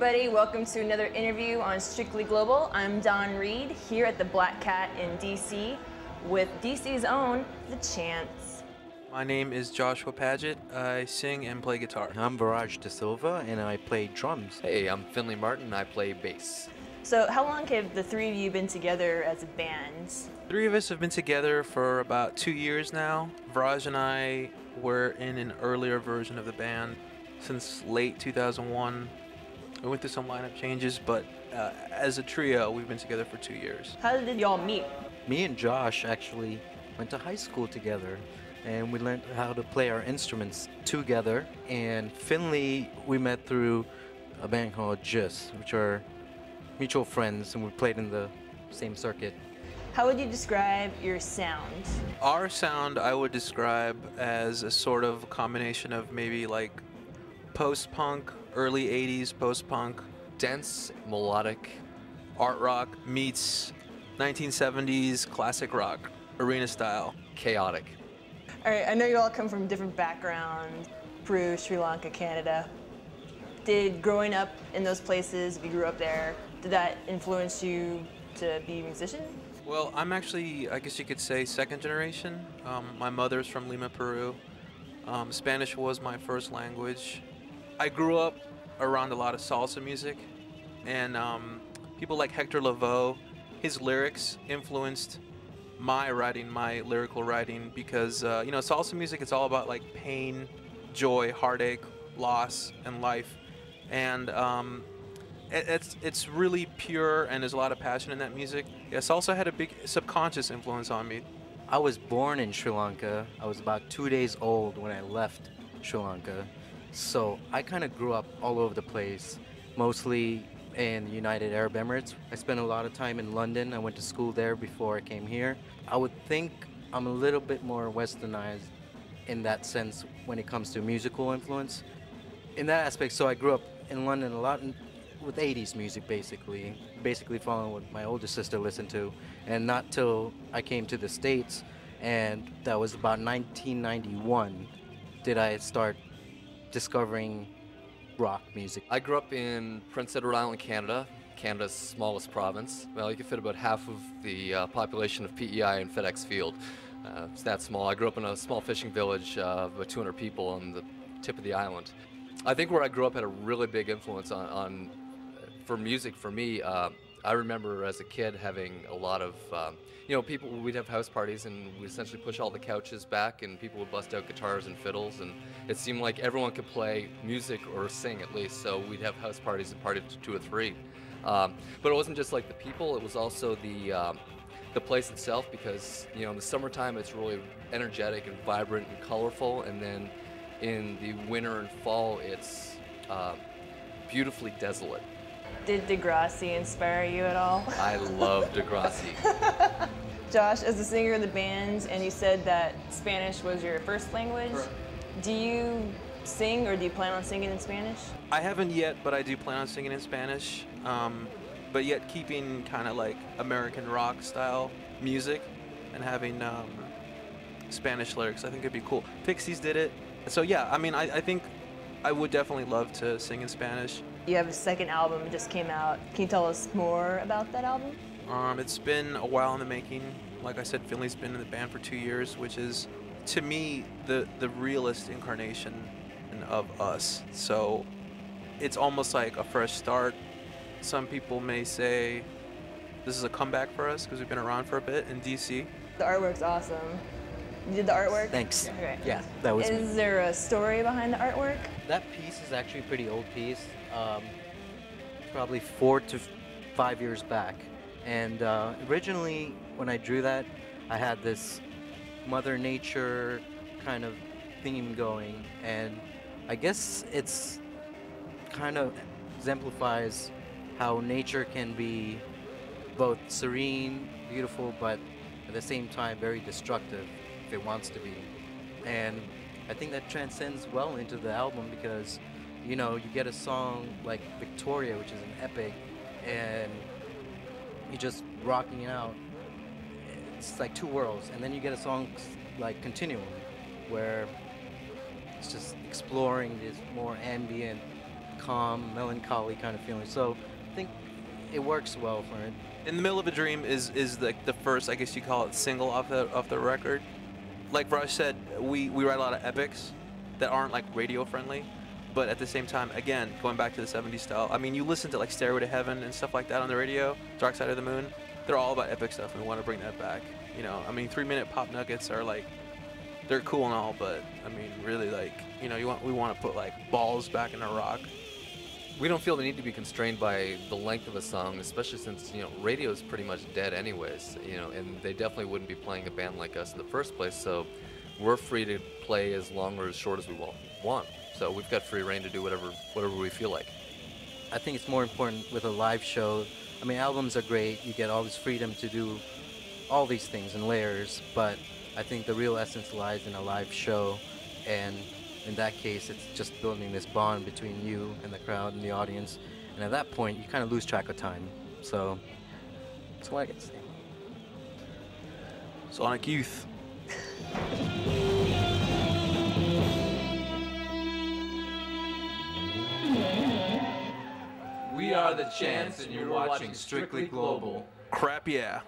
everybody, welcome to another interview on Strictly Global. I'm Don Reed here at the Black Cat in DC with DC's own The Chance. My name is Joshua Paget. I sing and play guitar. I'm Viraj De Silva and I play drums. Hey, I'm Finley Martin. I play bass. So how long have the three of you been together as a band? Three of us have been together for about 2 years now. Viraj and I were in an earlier version of the band since late 2001. We went through some lineup changes, but as a trio, we've been together for 2 years. How did y'all meet? Me and Josh actually went to high school together and we learned how to play our instruments together. And Finley, we met through a band called Jis, which are mutual friends, and we played in the same circuit. How would you describe your sound? Our sound I would describe as a sort of combination of maybe like post-punk, early 80s post-punk, Dense, melodic. art rock meets 1970s classic rock, arena style. Chaotic. All right, I know you all come from different backgrounds, Peru, Sri Lanka, Canada. Did growing up in those places, if you grew up there, did that influence you to be a musician? Well, I'm actually, I guess you could say, second generation. My mother's from Lima, Peru. Spanish was my first language. I grew up around a lot of salsa music, and people like Hector Lavoe, his lyrics influenced my writing, my lyrical writing, because you know, salsa music, it's all about like pain, joy, heartache, loss, and life, and it's really pure, and there's a lot of passion in that music. Yeah, salsa had a big subconscious influence on me. I was born in Sri Lanka. I was about 2 days old when I left Sri Lanka. So I kind of grew up all over the place, mostly in the United Arab Emirates. I spent a lot of time in London. I went to school there before I came here. I would think I'm a little bit more westernized in that sense when it comes to musical influence. In that aspect, so I grew up in London a lot with 80s music, basically following what my older sister listened to, and not till I came to the States, and that was about 1991, did I start discovering rock music. I grew up in Prince Edward Island, Canada, Canada's smallest province. Well, you can fit about half of the population of PEI in FedEx Field. It's that small. I grew up in a small fishing village of about 200 people on the tip of the island. I think where I grew up had a really big influence on for music for me. I remember as a kid having a lot of, you know, people, we'd have house parties and we'd essentially push all the couches back and people would bust out guitars and fiddles, and it seemed like everyone could play music or sing at least, so we'd have house parties and parties to 2 or 3. But it wasn't just like the people, it was also the place itself, because, you know, in the summertime it's really energetic and vibrant and colorful, and then in the winter and fall it's beautifully desolate. Did Degrassi inspire you at all? I love Degrassi. Josh, as the singer of the band, and you said that Spanish was your first language, Correct. Do you sing or do you plan on singing in Spanish? I haven't yet, but I do plan on singing in Spanish, but yet keeping kind of like American rock style music and having Spanish lyrics. I think it'd be cool. Pixies did it. So yeah, I mean, I think I would definitely love to sing in Spanish. You have a second album that just came out. Can you tell us more about that album? It's been a while in the making. Like I said, Finley's been in the band for 2 years, which is, to me, the realest incarnation of us. So it's almost like a fresh start. Some people may say this is a comeback for us because we've been around for a bit in DC. The artwork's awesome. You did the artwork? Thanks. Okay. Yeah, that was me. Is there a story behind the artwork? That piece is actually a pretty old piece, probably 4 to 5 years back. And originally, when I drew that, I had this Mother Nature kind of theme going, and I guess it's kind of exemplifies how nature can be both serene, beautiful, but at the same time very destructive if it wants to be. And I think that transcends well into the album because, you know, you get a song like Victoria, which is an epic, and you're just rocking it out. It's like two worlds. And then you get a song like Continuum, where it's just exploring this more ambient calm, melancholy kind of feeling. So I think it works well for it. In the Middle of a Dream is like the first, I guess you call it, single off the record. Like Rush said, we write a lot of epics that aren't like radio friendly, but at the same time, again, going back to the 70s style, I mean, you listen to like Stairway to Heaven and stuff like that on the radio, Dark Side of the Moon, they're all about epic stuff, and we want to bring that back. You know, I mean, 3-minute pop nuggets are like, they're cool and all, but I mean, really, like, you know, we want to put like balls back in a rock. We don't feel the need to be constrained by the length of a song, especially since, you know, radio is pretty much dead anyways, you know, and they definitely wouldn't be playing a band like us in the first place, so we're free to play as long or as short as we want. So we've got free reign to do whatever we feel like. I think it's more important with a live show. I mean, albums are great. You get all this freedom to do all these things in layers, but I think the real essence lies in a live show, and in that case, it's just building this bond between you and the crowd and the audience, and at that point, you kind of lose track of time. So that's what I get to say. Sonic Youth. We are the Chants, and you're watching Strictly Global. Crap yeah.